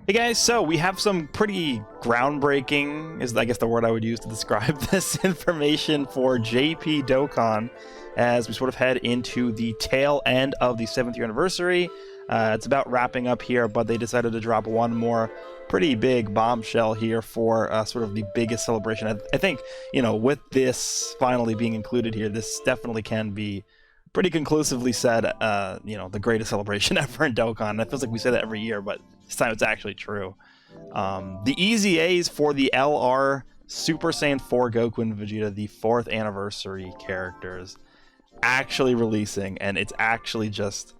Hey guys, so we have some pretty groundbreaking, is I guess the word I would use to describe this information for JP Dokkan as we sort of head into the tail end of the 7th year anniversary. It's about wrapping up here, but they decided to drop one more pretty big bombshell here for sort of the biggest celebration. I think, you know, with this finally being included here, this definitely can be pretty conclusively said, you know, the greatest celebration ever in Dokkan. It feels like we say that every year, but this time it's actually true. The EZAs for the LR Super Saiyan 4 Goku and Vegeta, the 4th anniversary characters, actually releasing, and it's actually just...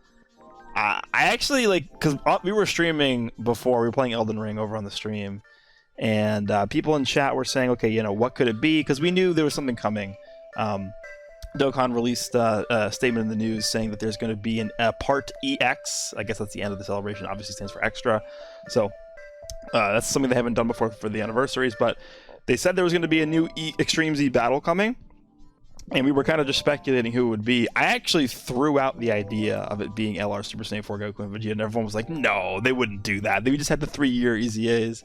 I actually, like, because we were streaming before, we were playing Elden Ring over on the stream, and people in chat were saying, okay, you know, what could it be? Because we knew there was something coming. Dokkan released a statement in the news saying that there's going to be a Part EX. I guess that's the end of the celebration. Obviously stands for extra. So that's something they haven't done before for the anniversaries. But they said there was going to be a new Extreme Z battle coming. And we were kind of just speculating who it would be. I actually threw out the idea of it being LR Super Saiyan 4 Goku and Vegeta. And everyone was like, no, they wouldn't do that. They just had the 3-year EZAs.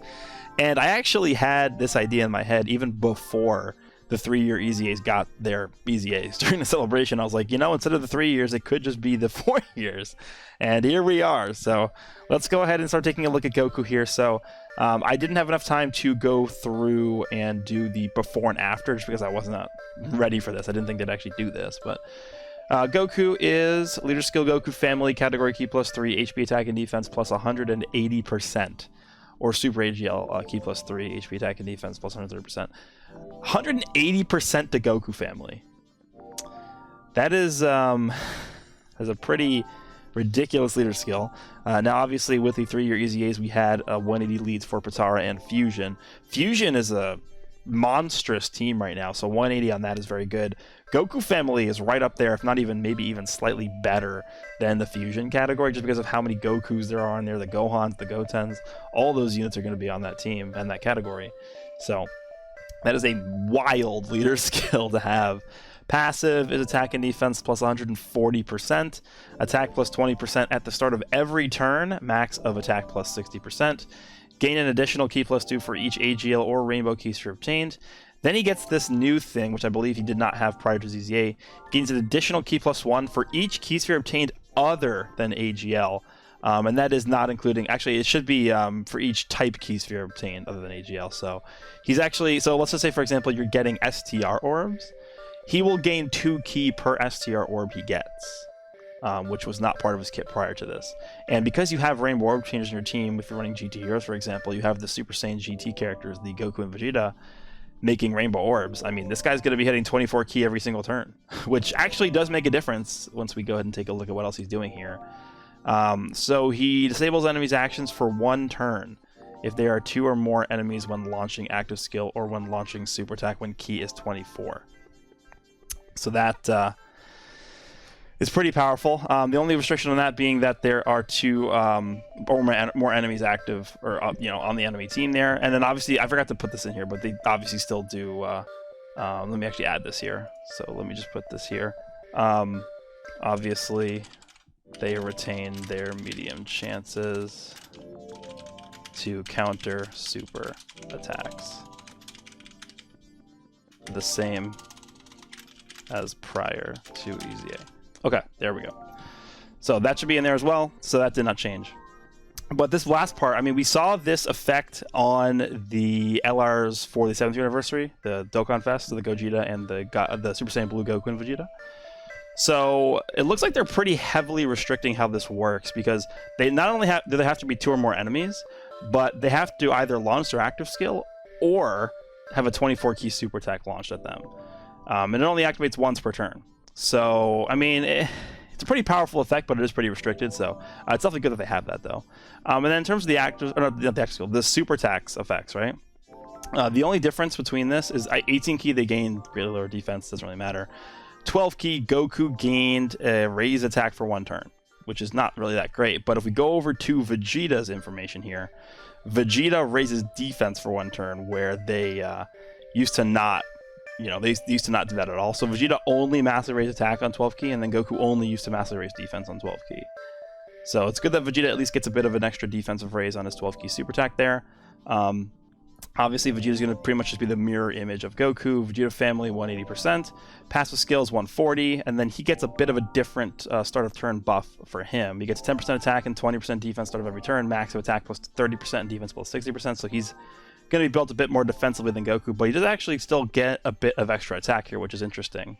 And I actually had this idea in my head even before the 3-year EZAs got their EZAs during the celebration. I was like, you know, instead of the 3 years, it could just be the 4 years. And here we are. So let's go ahead and start taking a look at Goku here. So I didn't have enough time to go through and do the before and after just because I wasn't ready for this. I didn't think they'd actually do this. But Goku is Leader Skill Goku Family, Category Key + 3, HP Attack and Defense plus 180%. Or Super AGL Key + 3, HP Attack and Defense plus 130%. 180% to Goku Family. That is a pretty ridiculous leader skill. Now, obviously, with the 3-year EZAs, we had 180 leads for Potara and Fusion. Fusion is a monstrous team right now, so 180 on that is very good. Goku Family is right up there, if not even maybe even slightly better than the Fusion category, just because of how many Gokus there are in there, the Gohans, the Gotens. All those units are going to be on that team and that category. So that is a wild leader skill to have. Passive is attack and defense plus 140%, attack plus 20% at the start of every turn, max of attack plus 60%. Gain an additional key + 2 for each AGL or rainbow key sphere obtained. Then he gets this new thing, which I believe he did not have prior to ZZA. Gains an additional key + 1 for each key sphere obtained other than AGL. And that is not including, actually, it should be for each type key sphere obtained other than AGL. So he's actually, so let's just say, for example, you're getting STR orbs. He will gain 2 key per STR orb he gets, which was not part of his kit prior to this. And because you have Rainbow Orb Changers in your team, if you're running GT Heroes, for example, you have the Super Saiyan GT characters, the Goku and Vegeta, making Rainbow Orbs. I mean, this guy's going to be hitting 24 key every single turn, which actually does make a difference once we go ahead and take a look at what else he's doing here. So he disables enemies' actions for 1 turn if there are 2 or more enemies when launching active skill or when launching super attack when key is 24. So that is pretty powerful. The only restriction on that being that there are 2 or more enemies active, or you know, on the enemy team there. And then obviously, I forgot to put this in here, but they obviously still do. Let me actually add this here. So let me just put this here. Obviously, they retain their medium chances to counter super attacks. The same as prior to EZA. Okay, there we go. So that should be in there as well. So that did not change. But this last part, I mean, we saw this effect on the LRs for the 7th year anniversary, the Dokkan Fest, the Gogeta and the Super Saiyan Blue Goku and Vegeta. So it looks like they're pretty heavily restricting how this works, because they not only do they have to be 2 or more enemies, but they have to either launch their active skill or have a 24 key super attack launched at them. And it only activates once per turn. So, I mean, it's a pretty powerful effect, but it is pretty restricted. So, it's definitely good that they have that, though. And then in terms of the active, or not the active skill, the super attacks effects, right? The only difference between this is 18 key, they gain greatly lower defense, doesn't really matter. 12 key, Goku gained a raise attack for 1 turn, which is not really that great. But if we go over to Vegeta's information here, Vegeta raises defense for 1 turn, where they used to not. You know, they used to not do that at all. So Vegeta only massively raised attack on 12 key, and then Goku only used to massively raise defense on 12 key. So it's good that Vegeta at least gets a bit of an extra defensive raise on his 12 key super attack there. Obviously, Vegeta's going to pretty much just be the mirror image of Goku. Vegeta family, 180%. Passive skills, 140. And then he gets a bit of a different start of turn buff for him. He gets 10% attack and 20% defense start of every turn. Max of attack plus 30% and defense plus 60%. So he's going to be built a bit more defensively than Goku. But he does actually still get a bit of extra attack here, which is interesting.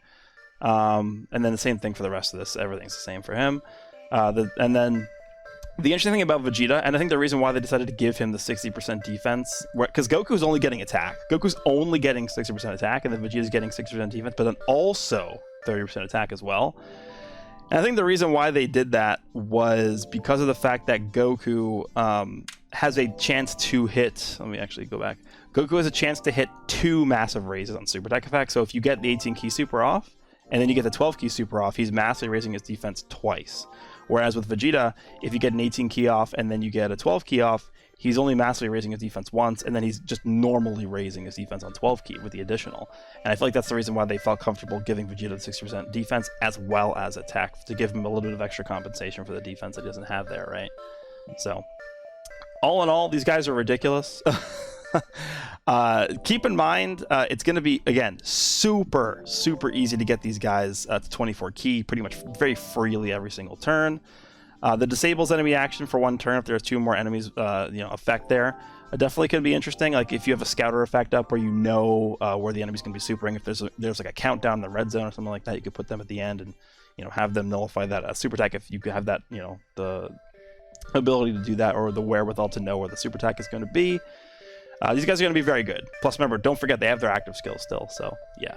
And then the same thing for the rest of this. Everything's the same for him. And then the interesting thing about Vegeta, and I think the reason why they decided to give him the 60% defense, because Goku's only getting attack. Goku's only getting 60% attack, and then Vegeta's getting 60% defense, but then also 30% attack as well. And I think the reason why they did that was because of the fact that Goku has a chance to hit... Let me actually go back. Goku has a chance to hit 2 massive raises on super attack effects. So if you get the 18 key super off, and then you get the 12 key super off, he's massively raising his defense twice. Whereas with Vegeta, if you get an 18 key off and then you get a 12 key off, he's only massively raising his defense once, and then he's just normally raising his defense on 12 key with the additional. And I feel like that's the reason why they felt comfortable giving Vegeta the 60% defense as well as attack, to give him a little bit of extra compensation for the defense that he doesn't have there, right? So, all in all, these guys are ridiculous. Keep in mind, it's going to be, again, super easy to get these guys to 24 key pretty much very freely every single turn. The disables enemy action for 1 turn if there's 2 more enemies effect there definitely could be interesting. Like if you have a scouter effect up where you know where the enemy's going to be supering, if there's like a countdown in the red zone or something like that, you could put them at the end and have them nullify that super attack if you could have that the ability to do that, or the wherewithal to know where the super attack is going to be. These guys are going to be very good. Plus, remember, don't forget they have their active skills still, so yeah.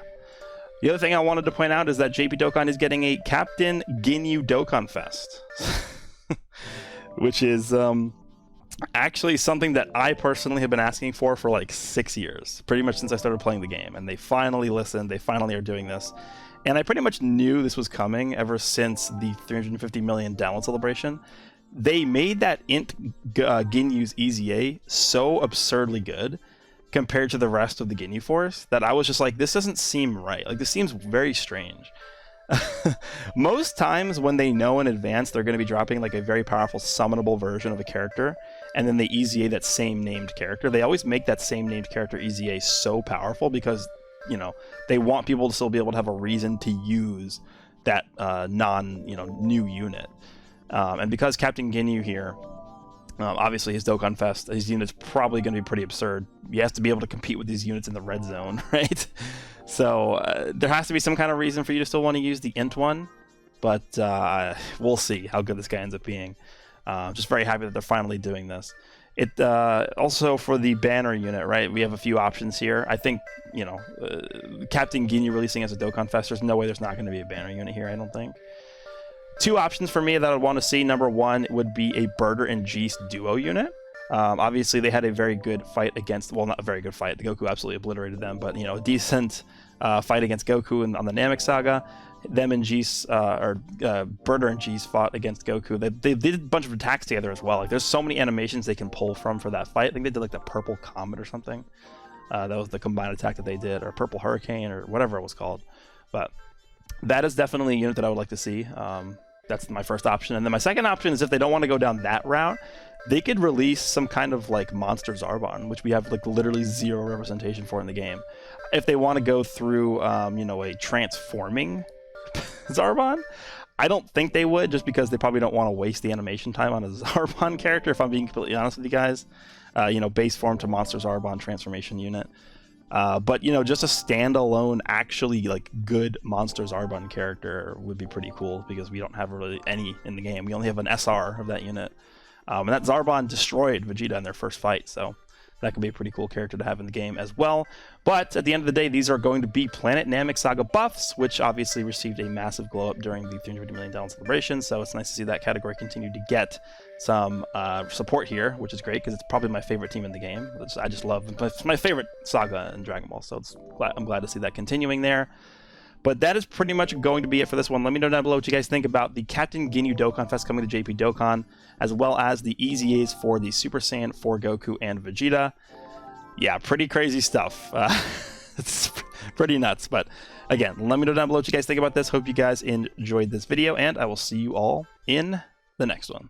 The other thing I wanted to point out is that JP Dokkan is getting a Captain Ginyu Dokkan Fest, which is actually something that I personally have been asking for like 6 years, pretty much since I started playing the game, and they finally listened. They finally are doing this, and I pretty much knew this was coming ever since the 350 million download celebration. They made that Ginyu's EZA so absurdly good compared to the rest of the Ginyu Force that I was just like, this doesn't seem right. Like, this seems very strange. Most times when they know in advance they're going to be dropping like a very powerful summonable version of a character, and then they EZA that same named character, they always make that same named character EZA so powerful because, they want people to still be able to have a reason to use that new unit. And because Captain Ginyu here, obviously his Dokkan Fest, his unit's probably going to be pretty absurd. He has to be able to compete with these units in the red zone, right? So there has to be some kind of reason for you to still want to use the Int one, but we'll see how good this guy ends up being. Just very happy that they're finally doing this. It also for the banner unit, right? We have a few options here. I think, Captain Ginyu releasing as a Dokkan Fest, there's no way there's not going to be a banner unit here, I don't think. 2 options for me that I'd want to see. Number 1 would be a Birder and Geese duo unit. Obviously, they had a very good fight against... Well, not a very good fight. The Goku absolutely obliterated them. But, a decent fight against Goku on the Namek Saga. Them and Geese, Birder and Geese fought against Goku. They did a bunch of attacks together as well. Like, there's so many animations they can pull from for that fight. I think they did, like, the Purple Comet or something. That was the combined attack that they did. Or Purple Hurricane, or whatever it was called. But that is definitely a unit that I would like to see. That's my first option. And then my second option is if they don't want to go down that route, they could release some kind of like Monster Zarbon, which we have like literally 0 representation for in the game. If they want to go through, a transforming Zarbon, I don't think they would, just because they probably don't want to waste the animation time on a Zarbon character, if I'm being completely honest with you guys. Base form to Monster Zarbon transformation unit. But just a standalone, actually like good Monster Zarbon character would be pretty cool, because we don't have really any in the game. We only have an SR of that unit, and that Zarbon destroyed Vegeta in their first fight, so that could be a pretty cool character to have in the game as well. But at the end of the day, these are going to be Planet Namek Saga buffs, which obviously received a massive glow up during the 350 million download celebration. So it's nice to see that category continue to get some support here, which is great because it's probably my favorite team in the game. I just love them. It's my favorite saga in Dragon Ball, so I'm glad to see that continuing there. But that is pretty much going to be it for this one. Let me know down below what you guys think about the Captain Ginyu Dokkan Fest coming to JP Dokkan, as well as the EZAs for the Super Saiyan 4 Goku and Vegeta. Yeah, pretty crazy stuff. It's pretty nuts. But again, let me know down below what you guys think about this. Hope you guys enjoyed this video, and I will see you all in the next one.